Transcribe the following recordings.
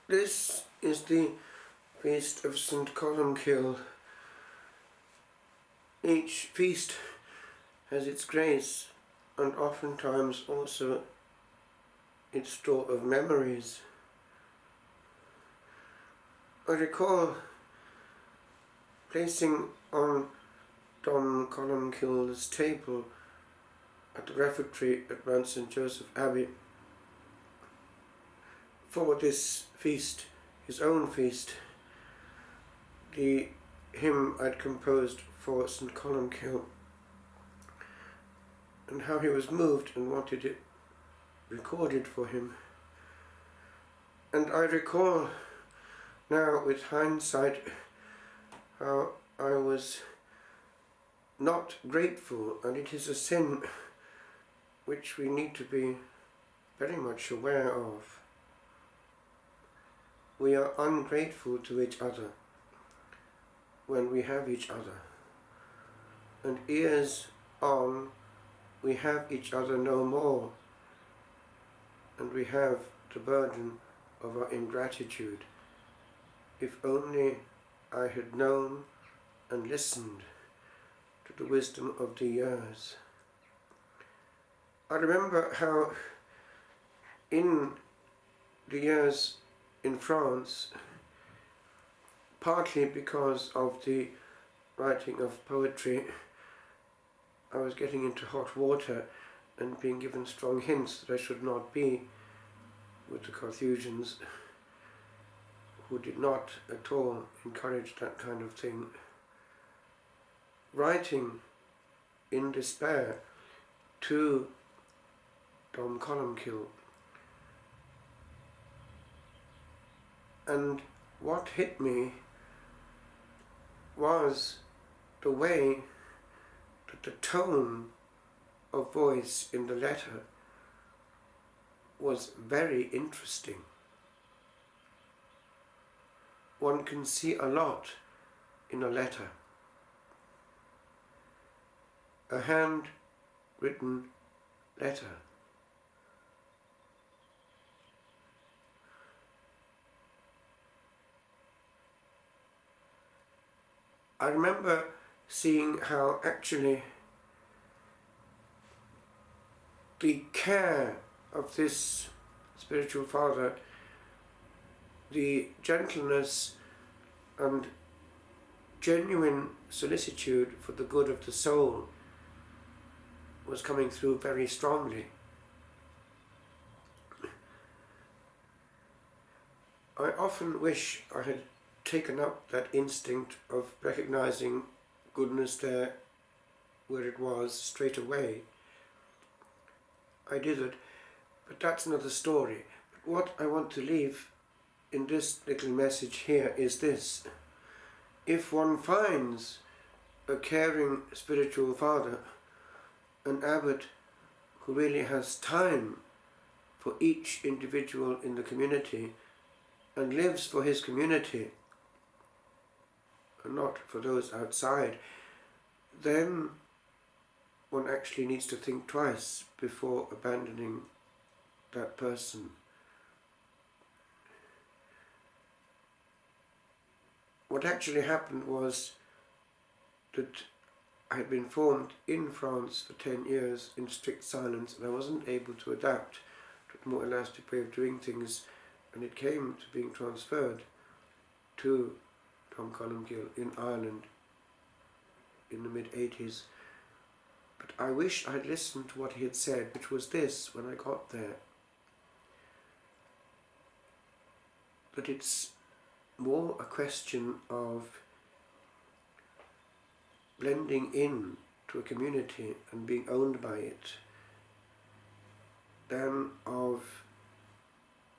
This is the feast of St. Columcille. Each feast has its grace and oftentimes also its store of memories. I recall placing on Dom Columcille's table at the refectory at Mount St. Joseph Abbey for this feast, his own feast, the hymn I'd composed for St. Columcille, and how he was moved and wanted it recorded for him. And I recall now with hindsight how I was not grateful, and it is a sin which we need to be very much aware of. We are ungrateful to each other when we have each other, and years on we have each other no more, and we have the burden of our ingratitude. If only I had known and listened to the wisdom of the years. I remember how in the years in France, partly because of the writing of poetry, I was getting into hot water and being given strong hints that I should not be with the Carthusians, who did not at all encourage that kind of thing. Writing in despair to Dom Columcille. And what hit me was the way that the tone of voice in the letter was very interesting. One can see a lot in a letter. A hand-written letter. I remember seeing how actually the care of this spiritual father, the gentleness and genuine solicitude for the good of the soul was coming through very strongly. I often wish I had taken up that instinct of recognizing goodness there where it was straight away. I did it, but that's another story. But what I want to leave in this little message here is this. If one finds a caring spiritual father, an abbot who really has time for each individual in the community and lives for his community and not for those outside, then one actually needs to think twice before abandoning that person. What actually happened was that I had been formed in France for 10 years in strict silence, and I wasn't able to adapt to a more elastic way of doing things, and it came to being transferred to Dom Columcille in Ireland in the mid-80s. But I wish I had listened to what he had said, which was this when I got there: that it's more a question of blending in to a community and being owned by it than of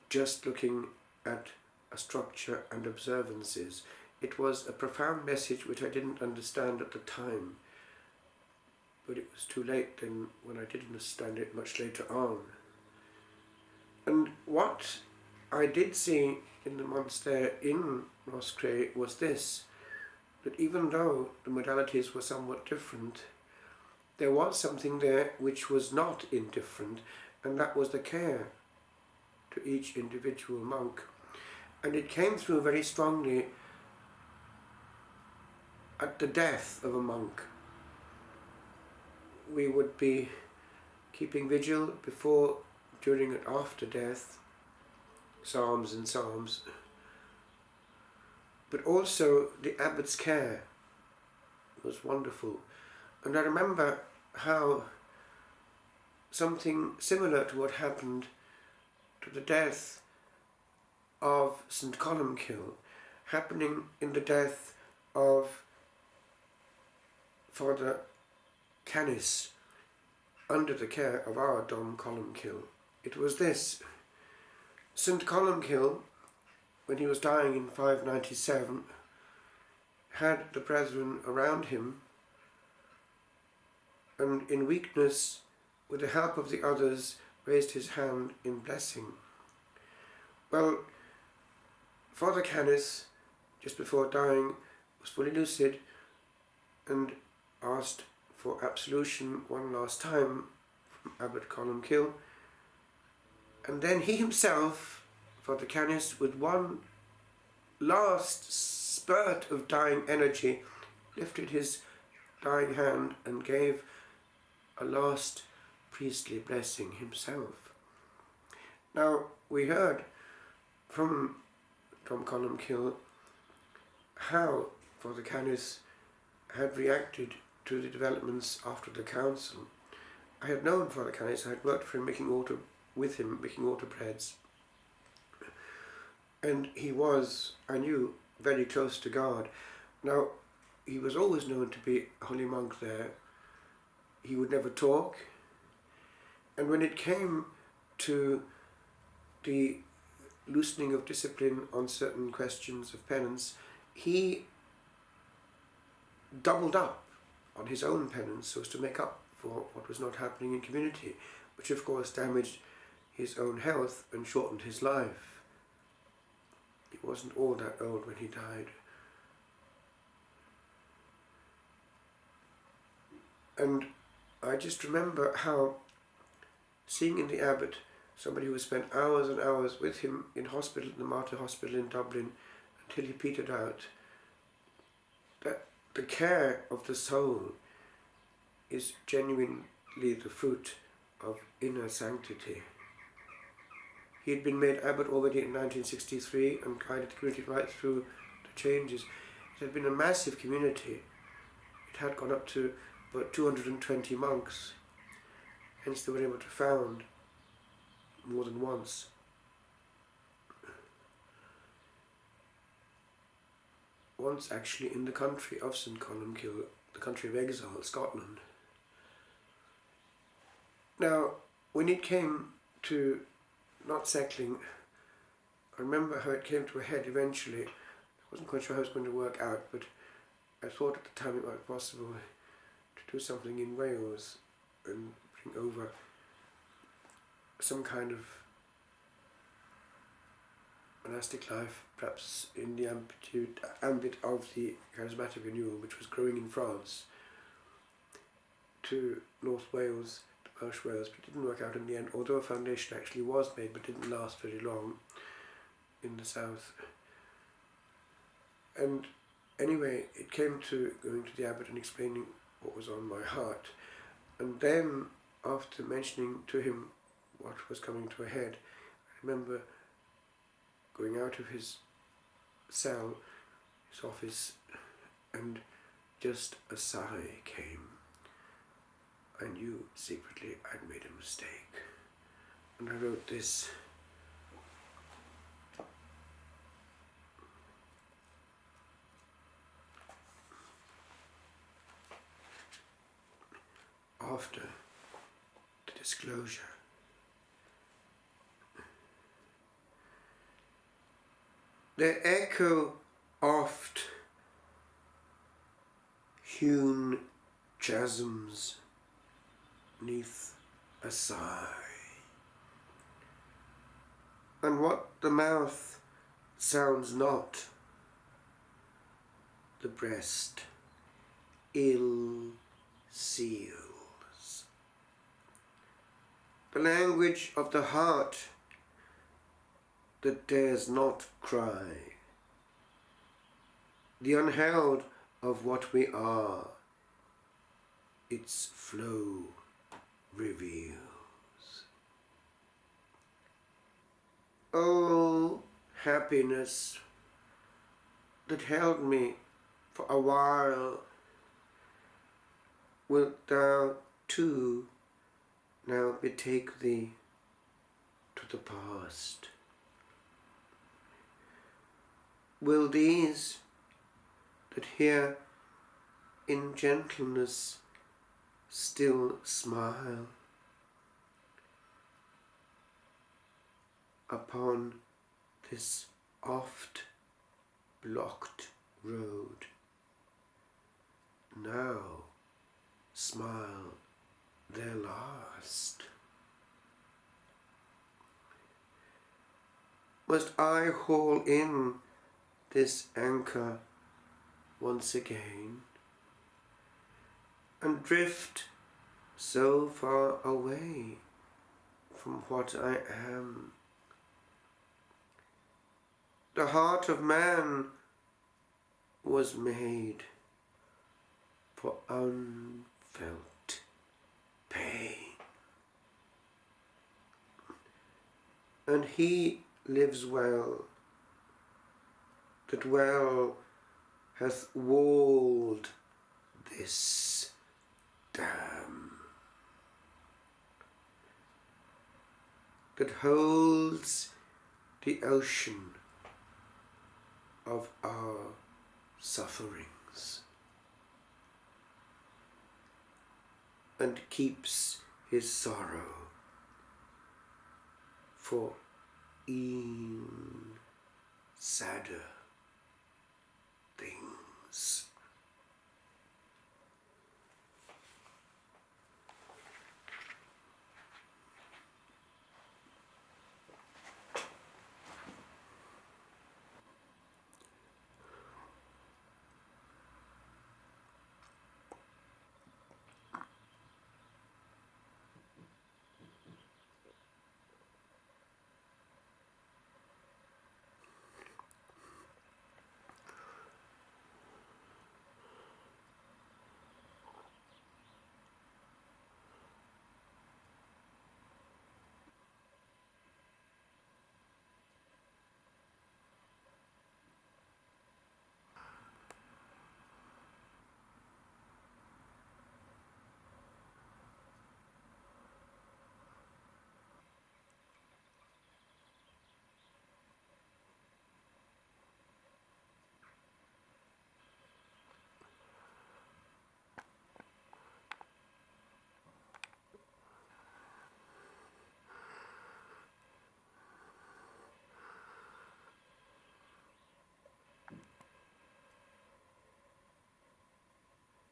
just looking at a structure and observances. It was a profound message which I didn't understand at the time, but it was too late then when I did understand it much later on. And what I did see in the months there in Moscre was this, that even though the modalities were somewhat different, there was something there which was not indifferent, and that was the care to each individual monk. And it came through very strongly at the death of a monk. We would be keeping vigil before, during and after death, psalms and psalms, but also the abbot's care was wonderful. And I remember how something similar to what happened to the death of St. Columcille, happening in the death of Father Canis under the care of our Dom Columcille. It was this: St. Columcille, when he was dying in 597, had the brethren around him, and in weakness, with the help of the others, raised his hand in blessing. Well, Father Canis, just before dying, was fully lucid and asked for absolution one last time from Abbot Columcille, and then he himself, Father Canis, with one last spurt of dying energy, lifted his dying hand and gave a last priestly blessing himself. Now, we heard from Dom Columcille how Father Canis had reacted to the developments after the council. I had known Father Canis, I had worked for him, making altar breads, and he was, I knew, very close to God. Now, he was always known to be a holy monk there. He would never talk, and when it came to the loosening of discipline on certain questions of penance, he doubled up on his own penance so as to make up for what was not happening in community, which of course damaged his own health and shortened his life. He wasn't all that old when he died. And I just remember how, seeing in the abbot somebody who spent hours and hours with him in hospital, the Martyr Hospital in Dublin, until he petered out, that the care of the soul is genuinely the fruit of inner sanctity. He had been made abbot already in 1963 and guided the community right through the changes. It had been a massive community. It had gone up to about 220 monks, hence they were able to found more than once. Once actually in the country of St. Columcille, the country of exile, Scotland. Now, when it came to not settling, I remember how it came to a head eventually. I wasn't quite sure how it was going to work out, but I thought at the time it might be possible to do something in Wales and bring over some kind of monastic life, perhaps in the ambit of the charismatic renewal which was growing in France, to North Wales, to Welsh Wales, but it didn't work out in the end, although a foundation actually was made but didn't last very long in the south. And anyway, it came to going to the abbot and explaining what was on my heart, and then after mentioning to him what was coming to a head, I remember going out of his cell, his office, and just a sigh came. I knew secretly I'd made a mistake, and I wrote this. After the disclosure, there echo oft hewn chasms neath a sigh, and what the mouth sounds not, the breast ill seals. The language of the heart that dares not cry, the unheld of what we are, its flow reveals. Oh, happiness that held me for a while, wilt thou too now betake thee to the past? Will these that here in gentleness still smile upon this oft blocked road now smile their last? Must I haul in this anchor once again and drift so far away from what I am? The heart of man was made for unfelt pain, and he lives well that well hath walled this dam, that holds the ocean of our sufferings, and keeps his sorrow for e'en sadder things.